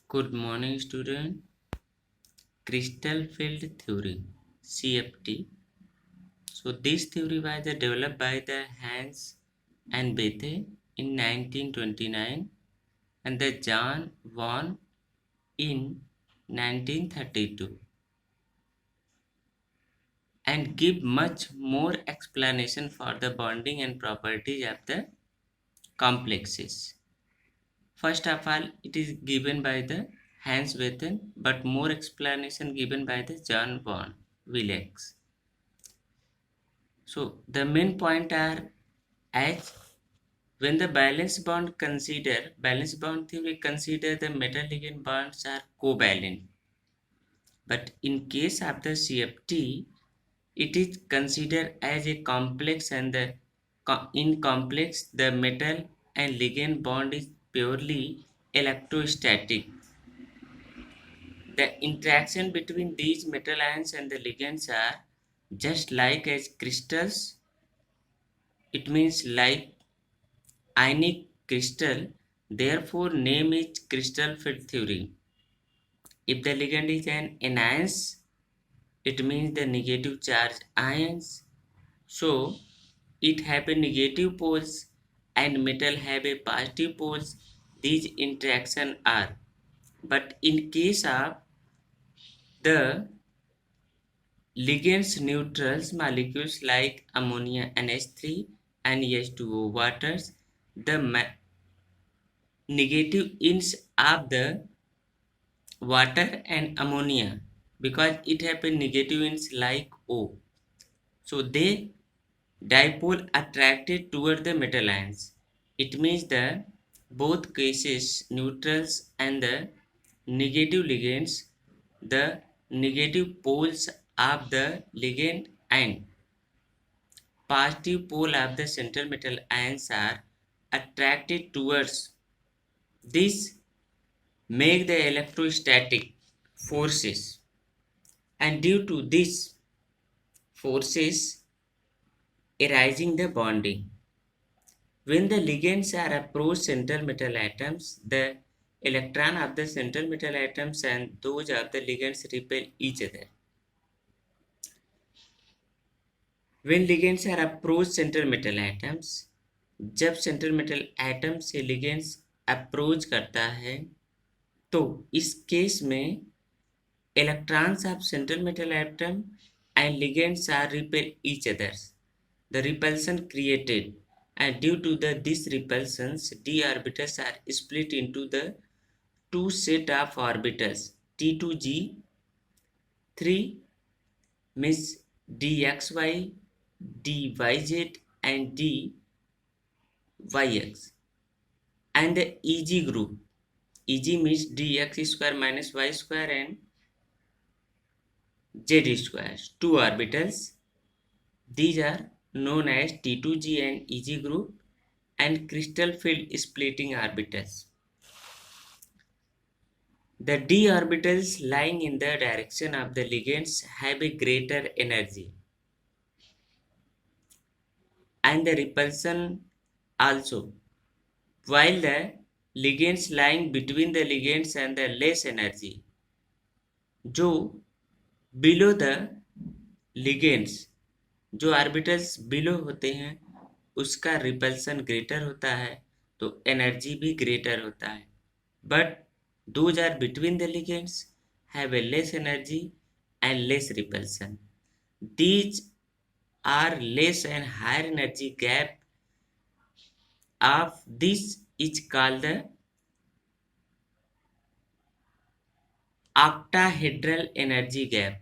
Good morning, student. Crystal field theory (CFT). So this theory was developed by the Hans and Bethe in 1929 and the John von in 1932 and give much more explanation for the bonding and properties of the complexes. First of all, it is given by the Hans Bethe, but more explanation given by the John von Wilhelm. So the main point are as when the balance bond theory consider the metal ligand bonds are covalent, but in case of the CFT it is considered as a complex and in complex the metal and ligand bond is purely electrostatic. The interaction between these metal ions and the ligands are just like as crystals. It means like ionic crystal, therefore name is crystal field theory. If the ligand is an anions, it means the negative charge ions. So it have a negative poles and metal have a positive poles. These interaction are. But in case of the ligands neutrals molecules like ammonia NH3 and H2O waters, the negative ions of the water and ammonia because it have a negative ions like O. So they dipole attracted toward the metal ions. It means the both cases neutrals and the negative ligands, the negative poles of the ligand and positive pole of the central metal ions are attracted towards this make the electrostatic forces, and due to these forces arising the bonding, when the ligands are approach central metal atoms, the electron of the central metal atoms and those of the ligands repel each other. When ligands are approach central metal atoms, जब central metal atom से ligands approach करता है तो इस case में electrons of central metal atom and ligands are repel each other. The repulsion created, and due to these repulsions, d orbitals are split into the two set of orbitals T2G 3 means dxy, dyz and dyx, and the Eg group. Eg means dx square minus y square and z square, two orbitals. These are known as T2G and Eg group and crystal field splitting orbitals. The d orbitals lying in the direction of the ligands have a greater energy, and the repulsion also, while the ligands lying between the ligands and the less energy. जो below the ligands, जो orbitals below होते हैं उसका repulsion greater होता है तो energy भी greater होता है, but those are between the ligands have a less energy and less repulsion. These are less and higher energy gap of this is called the octahedral energy gap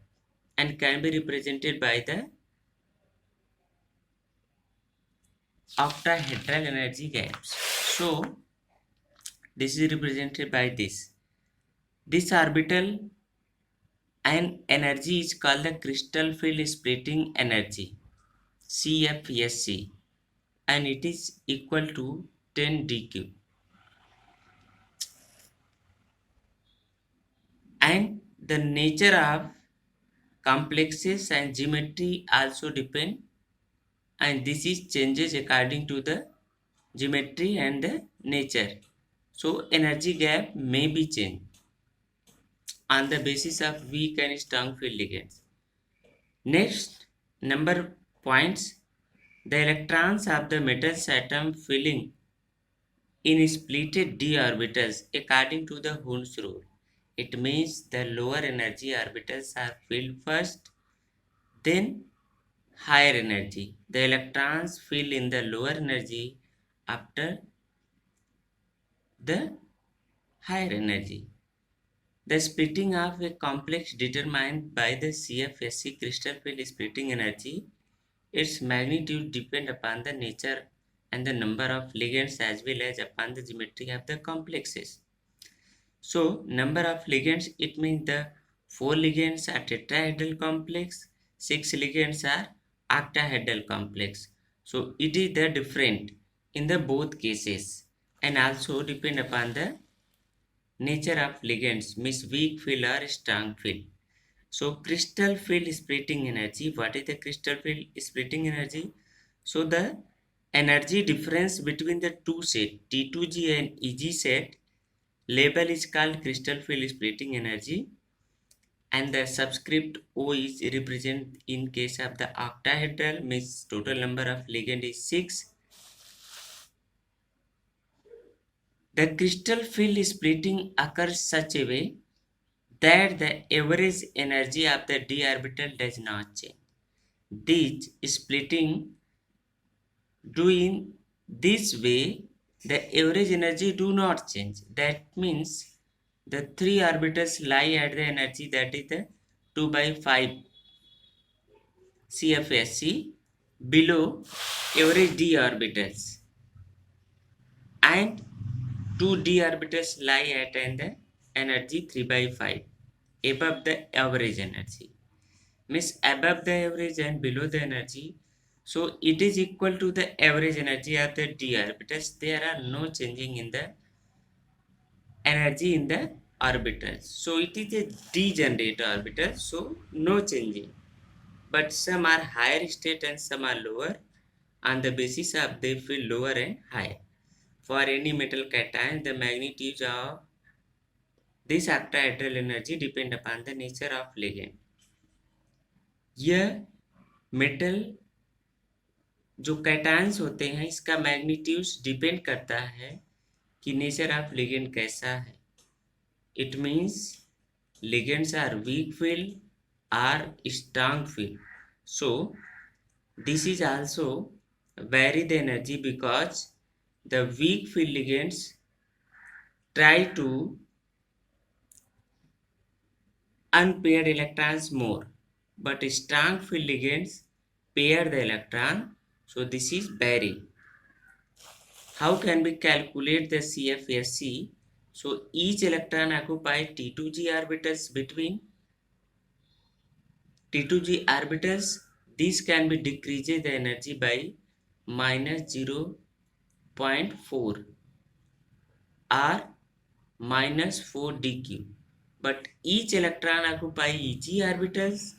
and can be represented by the octahedral energy gaps. So this is represented by this orbital and energy is called the crystal field splitting energy CFSC, and it is equal to 10 dq, and the nature of complexes and geometry also depend, and this is changes according to the geometry and the nature, so energy gap may be changed. on the basis of weak and strong field ligands. Next, number points. The electrons of the metals atom filling in splitted d orbitals according to the Hund's rule. It means the lower energy orbitals are filled first, then higher energy. The electrons fill in the lower energy after the higher energy. The splitting of a complex determined by the CFSC crystal field splitting energy. Its magnitude depends upon the nature and the number of ligands as well as upon the geometry of the complexes. So, number of ligands, it means the 4 ligands are tetrahedral complex, 6 ligands are octahedral complex. So, it is the different in the both cases and also depend upon the nature of ligands, means weak field or strong field. So crystal field splitting energy, what is the crystal field splitting energy? So the energy difference between the two set T2G and EG set label is called crystal field splitting energy, and the subscript O is represent in case of the octahedral, means total number of ligand is 6. The crystal field splitting occurs such a way that the average energy of the d orbital does not change. This splitting do in this way, the average energy do not change. That means the three orbitals lie at the energy that is the 2 by 5 CFSC below average d orbitals, and two d orbitals lie at the energy 3 by 5 above the average energy, means above the average and below the energy. So it is equal to the average energy of the d orbitals. There are no changing in the energy in the orbitals. So it is a degenerate orbital, so no changing. But some are higher state and some are lower. On the basis of they feel lower and higher. For any metal cation, the magnitude of this octahedral energy depend upon the nature of ligand. यह metal जो cations होते हैं इसका magnitude depend करता है कि nature of ligand कैसा है. It means ligands are weak field or strong field. So this is also vary the energy because the weak field ligands try to unpaired electrons more, but strong field ligands pair the electron. So this is vary. How can we calculate the CFSC? So each electron occupies T2G orbitals between T2G orbitals. This can be decreased the energy by minus 0.4 or minus 4 dq. But each electron occupies EG orbitals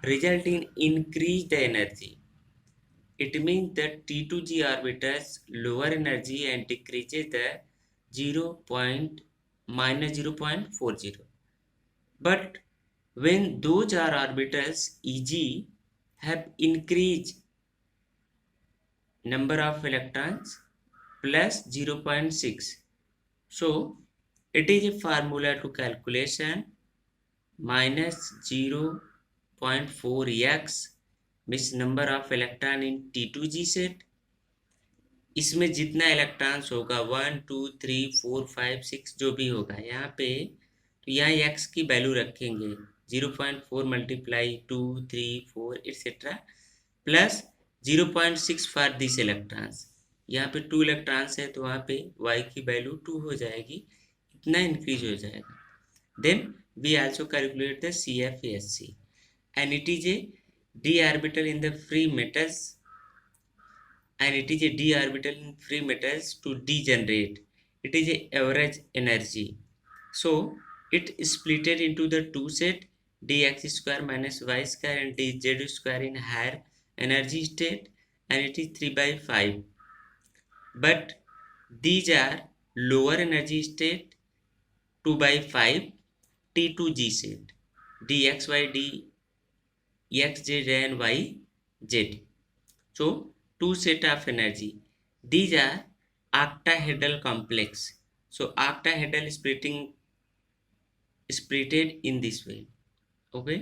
result in increase the energy. It means that T2G orbitals lower energy and decreases the minus 0.40. But when those are orbitals EG have increased number of electrons plus 0.6. So it is a formula to calculation minus 0.4x means number of electron in T2G set. इसमें जितना electrons होगा 1 2 3 4 5 6 जो भी होगा यहाँ पे, तो यहाँ x की वैल्यू रखेंगे 0.4 multiply 2 3 4 etcetera plus 0.6 for this electrons. यहाँ पे 2 इलेक्ट्रॉन्स है तो वहाँ पे y की वैल्यू 2 हो जाएगी, इतना इंक्रीज हो जाएगा. Then we also calculate the CFSC and it is a d orbital in the free metals, and it is a d orbital in free metals to degenerate. It is a average energy. So it is splitted into the two set dx square minus y square and dz square in higher energy state, and it is 3 by 5. But these are lower energy state 2 by 5 T2G set, dxy, dxz and yz. So two set of energy. These are octahedral complex. So octahedral splitting splitted in this way. Okay.